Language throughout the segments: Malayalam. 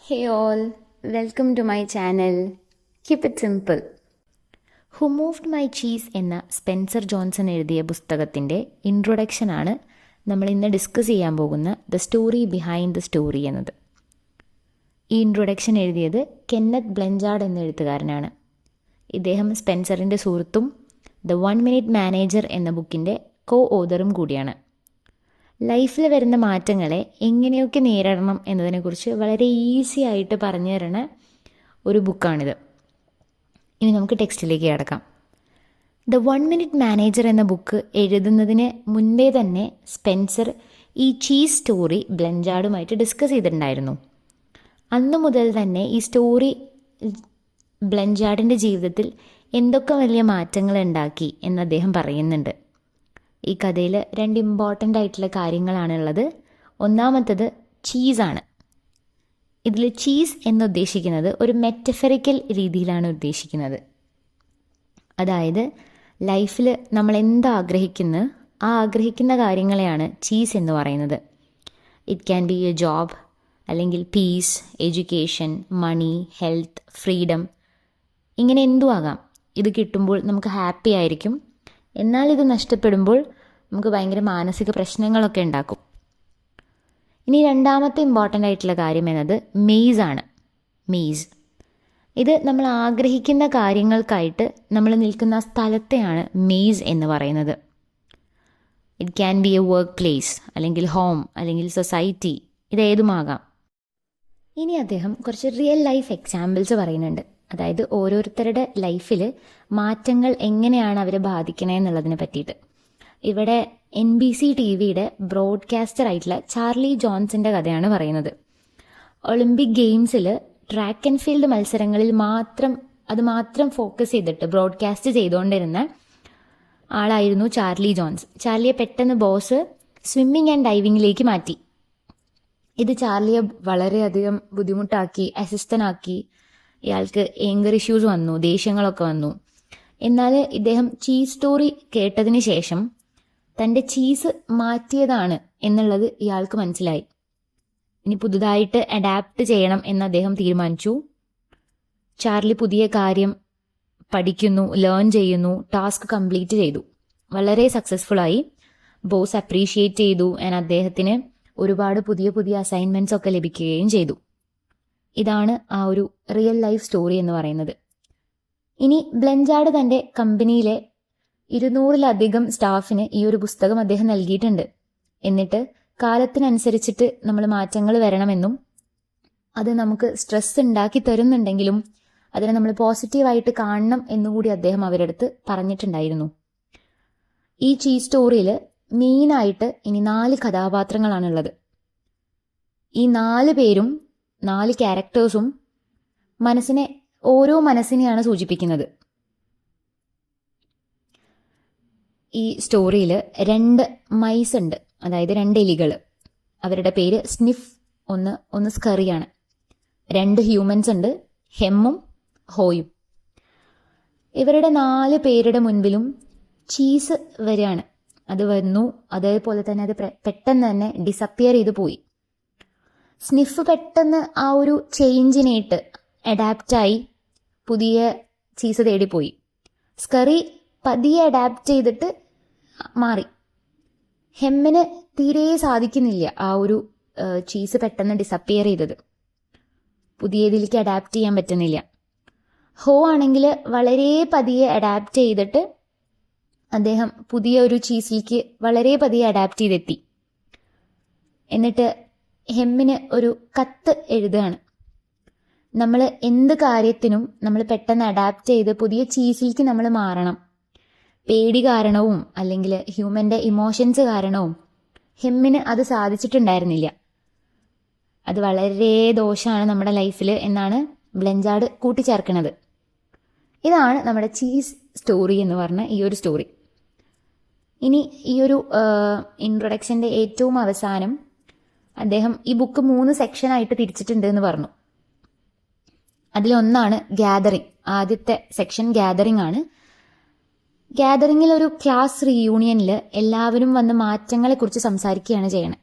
Hey all, welcome to my channel. Keep it simple. Who moved my cheese എന്ന സ്പെൻസർ ജോൺസൺ എഴുതിയ പുസ്തകത്തിൻ്റെ ഇൻട്രൊഡക്ഷനാണ് നമ്മൾ ഇന്ന് ഡിസ്കസ് ചെയ്യാൻ പോകുന്ന the story behind the story എന്നത്. ഈ ഇൻട്രൊഡക്ഷൻ എഴുതിയത് കെന്നത്ത് ബ്ലഞ്ചാർഡ് എന്ന എഴുത്തുകാരനാണ്. ഇദ്ദേഹം സ്പെൻസറിൻ്റെ സുഹൃത്തും ദ 1 മിനിറ്റ് മാനേജർ എന്ന ബുക്കിൻ്റെ കോ ഓതറും കൂടിയാണ്. ലൈഫിൽ വരുന്ന മാറ്റങ്ങളെ എങ്ങനെയൊക്കെ നേരിടണം എന്നതിനെക്കുറിച്ച് വളരെ ഈസി ആയിട്ട് പറഞ്ഞു തരുന്ന ഒരു ബുക്കാണിത്. ഇനി നമുക്ക് ടെക്സ്റ്റിലേക്ക് കിടക്കാം. ദ 1 മിനിറ്റ് മാനേജർ എന്ന ബുക്ക് എഴുതുന്നതിന് മുൻപേ തന്നെ സ്പെൻസർ ഈ ചീസ് സ്റ്റോറി ബ്ലഞ്ചാർഡുമായിട്ട് ഡിസ്കസ് ചെയ്തിട്ടുണ്ടായിരുന്നു. അന്നു മുതൽ തന്നെ ഈ സ്റ്റോറി ബ്ലഞ്ചാർഡിൻ്റെ ജീവിതത്തിൽ എന്തൊക്കെ വലിയ മാറ്റങ്ങൾ ഉണ്ടാക്കി എന്ന് അദ്ദേഹം പറയുന്നുണ്ട്. ഈ കഥയിൽ 2 ഇമ്പോർട്ടൻ്റ് ആയിട്ടുള്ള കാര്യങ്ങളാണുള്ളത്. ഒന്നാമത്തത് ചീസാണ്. ഇതിൽ ചീസ് എന്നുദ്ദേശിക്കുന്നത് ഒരു മെറ്റഫറിക്കൽ രീതിയിലാണ് ഉദ്ദേശിക്കുന്നത്. അതായത് ലൈഫിൽ നമ്മൾ എന്താഗ്രഹിക്കുന്നു ആ ആഗ്രഹിക്കുന്ന കാര്യങ്ങളെയാണ് ചീസ് എന്ന് പറയുന്നത്. It can be A job, അല്ലെങ്കിൽ പീസ്, എഡ്യൂക്കേഷൻ, മണി, ഹെൽത്ത്, ഫ്രീഡം, ഇങ്ങനെ എന്തും ആകാം. ഇത് കിട്ടുമ്പോൾ നമുക്ക് ഹാപ്പി ആയിരിക്കും. എന്നാൽ ഇത് നഷ്ടപ്പെടുമ്പോൾ നമുക്ക് ഭയങ്കര മാനസിക പ്രശ്നങ്ങളൊക്കെ ഉണ്ടാക്കും. ഇനി രണ്ടാമത്തെ ഇമ്പോർട്ടൻ്റ് ആയിട്ടുള്ള കാര്യം എന്നത് മെയ്സാണ്. മെയ്സ് ഇത് നമ്മൾ ആഗ്രഹിക്കുന്ന കാര്യങ്ങൾക്കായിട്ട് നമ്മൾ നിൽക്കുന്ന സ്ഥലത്തെയാണ് മെയ്സ് എന്ന് പറയുന്നത്. It can be A work place, അല്ലെങ്കിൽ ഹോം, അല്ലെങ്കിൽ സൊസൈറ്റി, ഇതേതുമാകാം. ഇനി അദ്ദേഹം കുറച്ച് റിയൽ ലൈഫ് എക്സാമ്പിൾസ് പറയുന്നുണ്ട്. അതായത് ഓരോരുത്തരുടെ ലൈഫിൽ മാറ്റങ്ങൾ എങ്ങനെയാണ് അവരെ ബാധിക്കണേ എന്നുള്ളതിനെ പറ്റിയിട്ട്. ഇവിടെ NBC TVയുടെ ബ്രോഡ്കാസ്റ്റർ ആയിട്ടുള്ള ചാർലി ജോൺസിൻ്റെ കഥയാണ് പറയുന്നത്. ഒളിമ്പിക് ഗെയിംസിൽ ട്രാക്ക് ആൻഡ് ഫീൽഡ് മത്സരങ്ങളിൽ മാത്രം ഫോക്കസ് ചെയ്തിട്ട് ബ്രോഡ്കാസ്റ്റ് ചെയ്തുകൊണ്ടിരുന്ന ആളായിരുന്നു ചാർലി ജോൺസ്. ചാർലിയെ പെട്ടെന്ന് ബോസ് സ്വിമ്മിങ് ആൻഡ് ഡൈവിങ്ങിലേക്ക് മാറ്റി. ഇത് ചാർലിയെ വളരെയധികം ബുദ്ധിമുട്ടാക്കി, അസ്വസ്ഥനാക്കി. ഇയാൾക്ക് ഏങ്കർ ഇഷ്യൂസ് വന്നു, ദേഷ്യങ്ങളൊക്കെ വന്നു. എന്നാൽ ഇദ്ദേഹം ചീസ് സ്റ്റോറി കേട്ടതിന് ശേഷം തൻ്റെ ചീസ് മാറ്റിയതാണ് എന്നുള്ളത് ഇയാൾക്ക് മനസ്സിലായി. ഇനി പുതുതായിട്ട് അഡാപ്റ്റ് ചെയ്യണം എന്ന് അദ്ദേഹം തീരുമാനിച്ചു. ചാർലി പുതിയ കാര്യം പഠിക്കുന്നു, ലേൺ ചെയ്യുന്നു, ടാസ്ക് കംപ്ലീറ്റ് ചെയ്തു. വളരെ സക്സസ്ഫുള്ളായി. ബോസ് അപ്രീഷിയേറ്റ് ചെയ്തു. അദ്ദേഹത്തിന് ഒരുപാട് പുതിയ അസൈൻമെൻറ്റ്സ് ഒക്കെ ലഭിക്കുകയും ചെയ്തു. ഇതാണ് ആ ഒരു റിയൽ ലൈഫ് സ്റ്റോറി എന്ന് പറയുന്നത്. ഇനി ബ്ലഞ്ചാർഡ് തൻ്റെ കമ്പനിയിലെ 200-ലധികം സ്റ്റാഫിന് ഈ ഒരു പുസ്തകം അദ്ദേഹം നൽകിയിട്ടുണ്ട്. എന്നിട്ട് കാലത്തിനനുസരിച്ചിട്ട് നമ്മൾ മാറ്റങ്ങൾ വരണമെന്നും അത് നമുക്ക് സ്ട്രെസ് ഉണ്ടാക്കി തരുന്നുണ്ടെങ്കിലും അതിനെ നമ്മൾ പോസിറ്റീവായിട്ട് കാണണം എന്നുകൂടി അദ്ദേഹം അവരുടെ അടുത്ത് പറഞ്ഞിട്ടുണ്ടായിരുന്നു. ഈ ചീസ് സ്റ്റോറിയിൽ മെയിനായിട്ട് ഇനി 4 കഥാപാത്രങ്ങളാണുള്ളത്. ഈ 4 പേരും 4 ക്യാരക്ടേഴ്സും ഓരോ മനസ്സിനെയാണ് സൂചിപ്പിക്കുന്നത്. ഈ സ്റ്റോറിയിൽ 2 മൈസ് ഉണ്ട്, അതായത് 2 എലികൾ. അവരുടെ പേര് സ്നിഫ്, ഒന്ന് സ്കറിയാണ്. 2 ഹ്യൂമൻസ് ഉണ്ട്, ഹെമ്മും ഹോയും. ഇവരുടെ 4 പേരുടെ മുൻപിലും ചീസ് വരികയാണ്. അത് വന്നു, അതേപോലെ തന്നെ അത് പെട്ടെന്ന് തന്നെ ഡിസപ്പിയർ ചെയ്ത് പോയി. സ്നിഫ് പെട്ടെന്ന് ആ ഒരു ചേഞ്ചിനായിട്ട് അഡാപ്റ്റായി പുതിയ ചീസ് തേടിപ്പോയി. സ്കറി പതിയെ അഡാപ്റ്റ് ചെയ്തിട്ട് മാറി. ഹെമ്മിന് തീരെ സാധിക്കുന്നില്ല ആ ഒരു ചീസ് പെട്ടെന്ന് ഡിസപ്പിയർ ചെയ്തത്. പുതിയതിലേക്ക് അഡാപ്റ്റ് ചെയ്യാൻ പറ്റുന്നില്ല. ഹോ ആണെങ്കിൽ വളരെ പതിയെ അഡാപ്റ്റ് ചെയ്തിട്ട് അദ്ദേഹം പുതിയ ഒരു ചീസിലേക്ക് വളരെ പതിയെ അഡാപ്റ്റ് ചെയ്തെത്തി. എന്നിട്ട് ഹെമ്മിന് ഒരു കത്ത് എഴുതുകയാണ്. നമ്മൾ എന്ത് കാര്യത്തിനും നമ്മൾ പെട്ടെന്ന് അഡാപ്റ്റ് ചെയ്ത് പുതിയ ചീസിലേക്ക് നമ്മൾ മാറണം. പേടി കാരണവും അല്ലെങ്കിൽ ഹ്യൂമൻ്റെ ഇമോഷൻസ് കാരണവും ഹെമ്മിന് അത് സാധിച്ചിട്ടുണ്ടായിരുന്നില്ല. അത് വളരെ ദോഷമാണ് നമ്മുടെ ലൈഫിൽ എന്നാണ് ബ്ലഞ്ചാർഡ് കൂട്ടിച്ചേർക്കുന്നത്. ഇതാണ് നമ്മുടെ ചീസ് സ്റ്റോറി എന്ന് പറഞ്ഞ ഈ ഒരു സ്റ്റോറി. ഇനി ഈ ഒരു ഇൻട്രൊഡക്ഷൻ്റെ ഏറ്റവും അവസാനം അദ്ദേഹം ഈ ബുക്ക് 3 സെക്ഷനായിട്ട് തിരിച്ചിട്ടുണ്ട് എന്ന് പറഞ്ഞു. അതിലൊന്നാണ് ഗ്യാതറിങ്. ആദ്യത്തെ സെക്ഷൻ ഗ്യാതറിങ് ആണ്. ഗ്യാതറിങ്ങിൽ ഒരു ക്ലാസ് റീയൂണിയനിൽ എല്ലാവരും വന്ന് മാറ്റങ്ങളെക്കുറിച്ച് സംസാരിക്കുകയാണ് ചെയ്യണത്.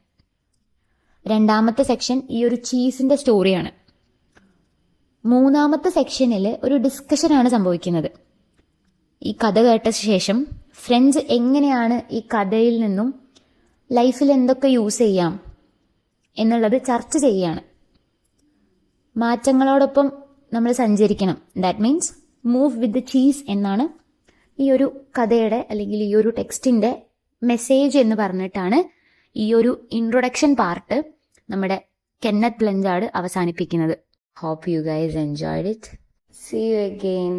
രണ്ടാമത്തെ സെക്ഷൻ ഈ ഒരു ചീസിൻ്റെ സ്റ്റോറിയാണ്. മൂന്നാമത്തെ സെക്ഷനിൽ ഒരു ഡിസ്കഷനാണ് സംഭവിക്കുന്നത്. ഈ കഥ കേട്ട ശേഷം ഫ്രണ്ട്സ് എങ്ങനെയാണ് ഈ കഥയിൽ നിന്നും ലൈഫിൽ എന്തൊക്കെ യൂസ് ചെയ്യാം എന്നുള്ളത് ചർച്ച ചെയ്യുകയാണ്. മാറ്റങ്ങളോടൊപ്പം നമ്മൾ സഞ്ചരിക്കണം. That means move with the cheese എന്നാണ് ഈ ഒരു കഥയുടെ അല്ലെങ്കിൽ ഈ ഒരു ടെക്സ്റ്റിൻ്റെ മെസ്സേജ് എന്ന് പറഞ്ഞിട്ടാണ് ഈ ഒരു ഇൻട്രൊഡക്ഷൻ പാർട്ട് നമ്മുടെ കെന്നത്ത് ബ്ലഞ്ചാർഡ് അവസാനിപ്പിക്കുന്നത്. Hope you guys enjoyed it. See you again.